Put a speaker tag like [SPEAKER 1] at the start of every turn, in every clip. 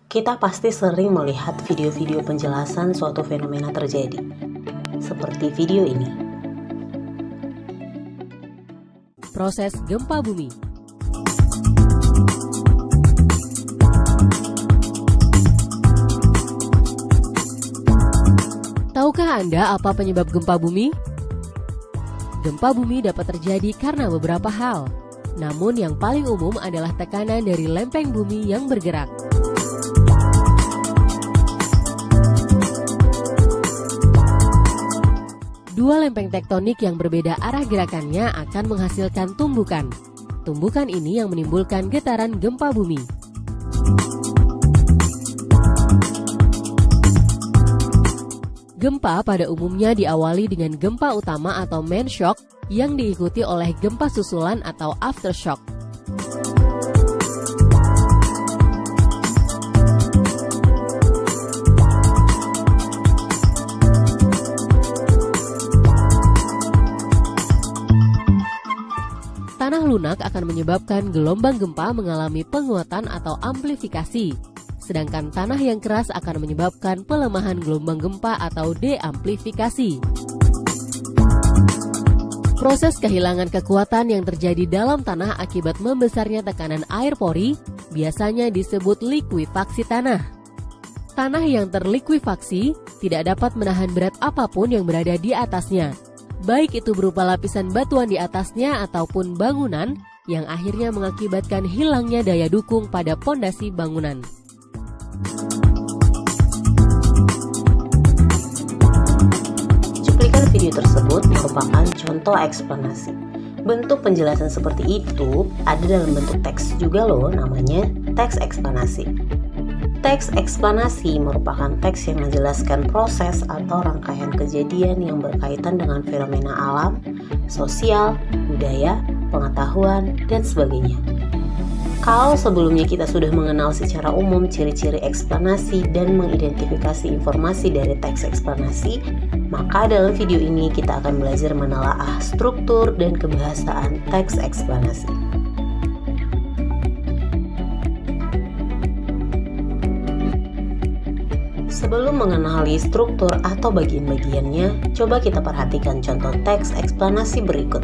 [SPEAKER 1] Kita pasti sering melihat video-video penjelasan suatu fenomena terjadi, seperti video ini.
[SPEAKER 2] Proses gempa bumi. Tahukah Anda apa penyebab gempa bumi? Gempa bumi dapat terjadi karena beberapa hal. Namun yang paling umum adalah tekanan dari lempeng bumi yang bergerak. Dua lempeng tektonik yang berbeda arah gerakannya akan menghasilkan tumbukan. Tumbukan ini yang menimbulkan getaran gempa bumi. Gempa pada umumnya diawali dengan gempa utama atau main shock yang diikuti oleh gempa susulan atau aftershock. Tanah lunak akan menyebabkan gelombang gempa mengalami penguatan atau amplifikasi, sedangkan tanah yang keras akan menyebabkan pelemahan gelombang gempa atau deamplifikasi. Proses kehilangan kekuatan yang terjadi dalam tanah akibat membesarnya tekanan air pori biasanya disebut likuifaksi tanah. Tanah yang terlikuifaksi tidak dapat menahan berat apapun yang berada di atasnya, baik itu berupa lapisan batuan di atasnya ataupun bangunan, yang akhirnya mengakibatkan hilangnya daya dukung pada pondasi bangunan.
[SPEAKER 1] Cuplikan video tersebut merupakan contoh eksplanasi. Bentuk penjelasan seperti itu ada dalam bentuk teks juga loh, namanya teks eksplanasi. Teks eksplanasi merupakan teks yang menjelaskan proses atau rangkaian kejadian yang berkaitan dengan fenomena alam, sosial, budaya, pengetahuan, dan sebagainya. Kalau sebelumnya kita sudah mengenal secara umum ciri-ciri eksplanasi dan mengidentifikasi informasi dari teks eksplanasi, maka dalam video ini kita akan belajar menelaah struktur dan kebahasaan teks eksplanasi. Sebelum mengenali struktur atau bagian-bagiannya, coba kita perhatikan contoh teks eksplanasi berikut.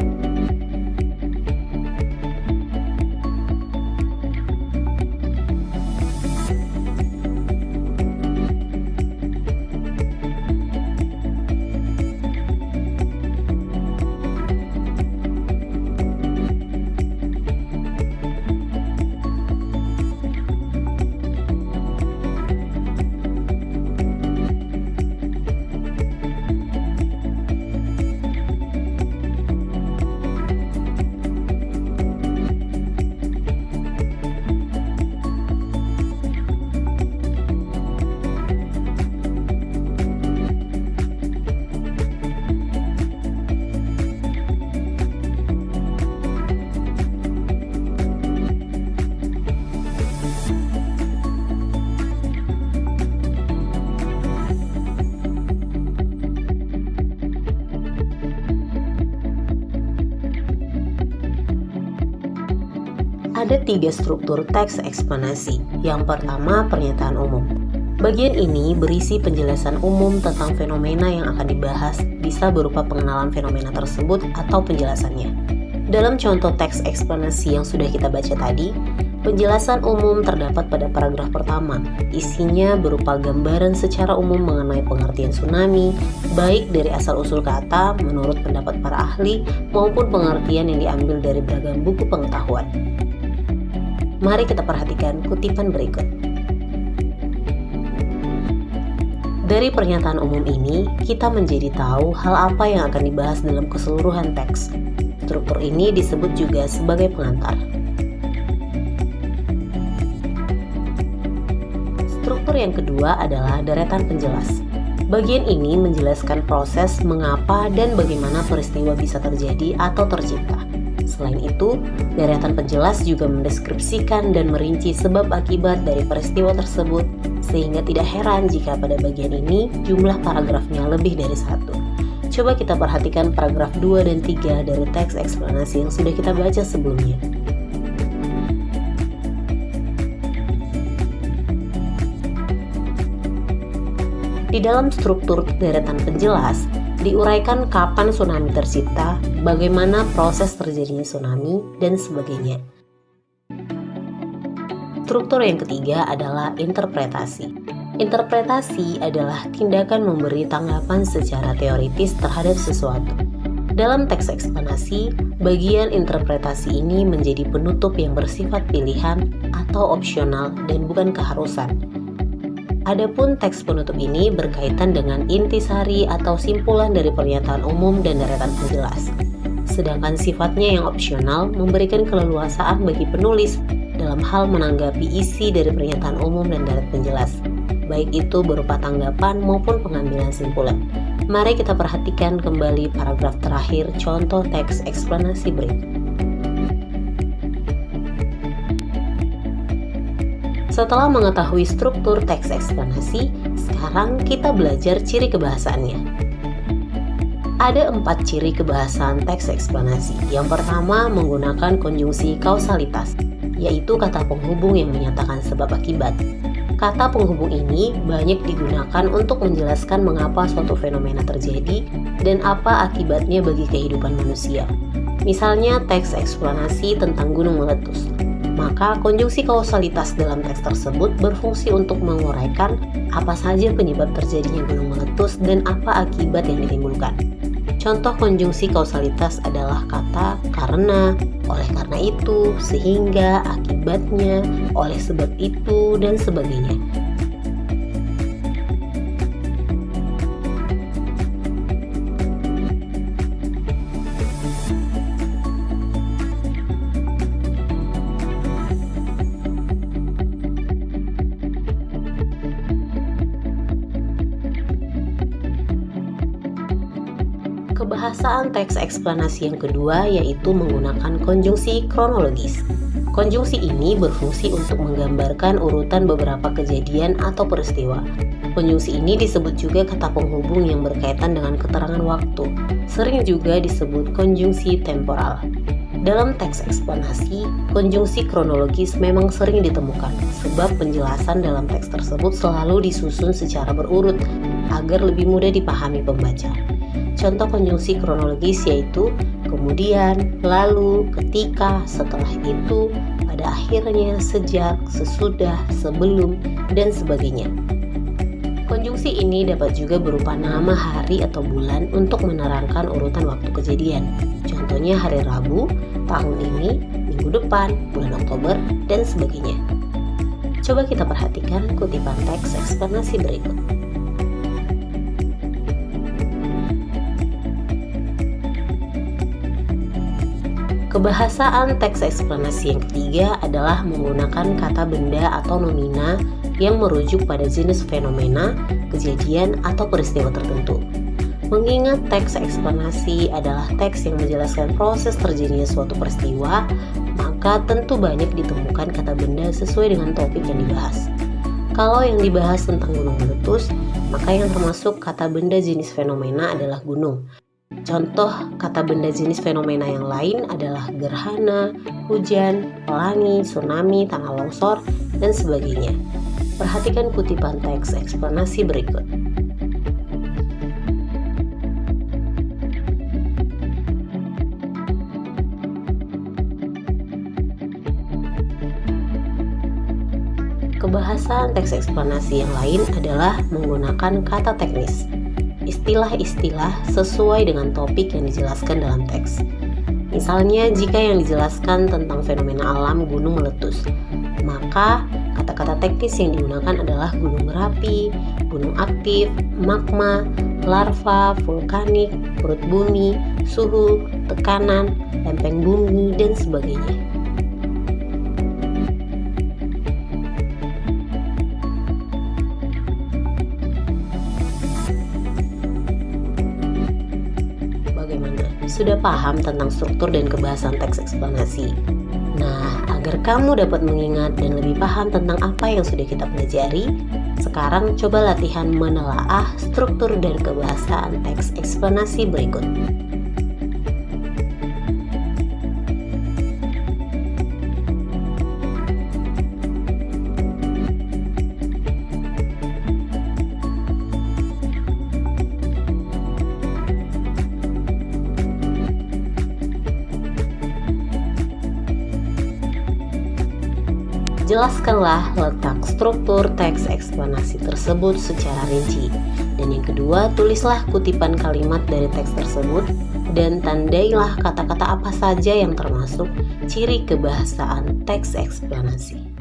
[SPEAKER 1] Ada 3 struktur teks eksplanasi. Yang pertama, pernyataan umum. Bagian ini berisi penjelasan umum tentang fenomena yang akan dibahas, bisa berupa pengenalan fenomena tersebut atau penjelasannya. Dalam contoh teks eksplanasi yang sudah kita baca tadi, penjelasan umum terdapat pada paragraf pertama. Isinya berupa gambaran secara umum mengenai pengertian tsunami, baik dari asal-usul kata menurut pendapat para ahli maupun pengertian yang diambil dari beragam buku pengetahuan. Mari kita perhatikan kutipan berikut. Dari pernyataan umum ini, kita menjadi tahu hal apa yang akan dibahas dalam keseluruhan teks. Struktur ini disebut juga sebagai pengantar. Struktur yang kedua adalah deretan penjelas. Bagian ini menjelaskan proses mengapa dan bagaimana peristiwa bisa terjadi atau tercipta. Selain itu, deretan penjelas juga mendeskripsikan dan merinci sebab akibat dari peristiwa tersebut, sehingga tidak heran jika pada bagian ini jumlah paragrafnya lebih dari 1. Coba kita perhatikan paragraf 2 dan 3 dari teks eksplanasi yang sudah kita baca sebelumnya. Di dalam struktur deretan penjelas, diuraikan kapan tsunami tercipta, bagaimana proses terjadinya tsunami, dan sebagainya. Struktur yang ketiga adalah interpretasi. Interpretasi adalah tindakan memberi tanggapan secara teoritis terhadap sesuatu. Dalam teks eksplanasi, bagian interpretasi ini menjadi penutup yang bersifat pilihan atau opsional dan bukan keharusan. Adapun teks penutup ini berkaitan dengan intisari atau simpulan dari pernyataan umum dan deretan penjelas. Sedangkan sifatnya yang opsional memberikan keleluasaan bagi penulis dalam hal menanggapi isi dari pernyataan umum dan deret penjelas, baik itu berupa tanggapan maupun pengambilan simpulan. Mari kita perhatikan kembali paragraf terakhir contoh teks eksplanasi berikut. Setelah mengetahui struktur teks eksplanasi, sekarang kita belajar ciri kebahasaannya. Ada 4 ciri kebahasaan teks eksplanasi. Yang pertama, menggunakan konjungsi kausalitas, yaitu kata penghubung yang menyatakan sebab akibat. Kata penghubung ini banyak digunakan untuk menjelaskan mengapa suatu fenomena terjadi dan apa akibatnya bagi kehidupan manusia. Misalnya teks eksplanasi tentang gunung meletus. Maka konjungsi kausalitas dalam teks tersebut berfungsi untuk menguraikan apa saja penyebab terjadinya gunung meletus dan apa akibat yang ditimbulkan. Contoh konjungsi kausalitas adalah kata karena, oleh karena itu, sehingga, akibatnya, oleh sebab itu, dan sebagainya. Kebahasaan teks eksplanasi yang kedua yaitu menggunakan konjungsi kronologis. Konjungsi ini berfungsi untuk menggambarkan urutan beberapa kejadian atau peristiwa. Konjungsi ini disebut juga kata penghubung yang berkaitan dengan keterangan waktu. Sering juga disebut konjungsi temporal. Dalam teks eksplanasi, konjungsi kronologis memang sering ditemukan sebab penjelasan dalam teks tersebut selalu disusun secara berurut agar lebih mudah dipahami pembaca. Contoh konjungsi kronologis yaitu kemudian, lalu, ketika, setelah itu, pada akhirnya, sejak, sesudah, sebelum, dan sebagainya. Konjungsi ini dapat juga berupa nama hari atau bulan untuk menerangkan urutan waktu kejadian. Contohnya hari Rabu, tahun ini, minggu depan, bulan Oktober, dan sebagainya. Coba kita perhatikan kutipan teks eksplanasi berikut. Kebahasaan teks eksplanasi yang ketiga adalah menggunakan kata benda atau nomina yang merujuk pada jenis fenomena, kejadian, atau peristiwa tertentu. Mengingat teks eksplanasi adalah teks yang menjelaskan proses terjadinya suatu peristiwa, maka tentu banyak ditemukan kata benda sesuai dengan topik yang dibahas. Kalau yang dibahas tentang gunung meletus, maka yang termasuk kata benda jenis fenomena adalah gunung. Contoh kata benda jenis fenomena yang lain adalah gerhana, hujan, pelangi, tsunami, tanah longsor, dan sebagainya. Perhatikan kutipan teks eksplanasi berikut. Kebahasaan teks eksplanasi yang lain adalah menggunakan kata teknis. Istilah-istilah sesuai dengan topik yang dijelaskan dalam teks. Misalnya, jika yang dijelaskan tentang fenomena alam gunung meletus, maka kata-kata teknis yang digunakan adalah gunung berapi, gunung aktif, magma, larva, vulkanik, perut bumi, suhu, tekanan, lempeng bumi, dan sebagainya. Sudah paham tentang struktur dan kebahasan teks eksplanasi? Nah, agar kamu dapat mengingat dan lebih paham tentang apa yang sudah kita pelajari, sekarang coba latihan menelaah struktur dan kebahasaan teks eksplanasi berikut. Jelaskanlah letak struktur teks eksplanasi tersebut secara rinci. Dan yang kedua, tulislah kutipan kalimat dari teks tersebut dan tandailah kata-kata apa saja yang termasuk ciri kebahasaan teks eksplanasi.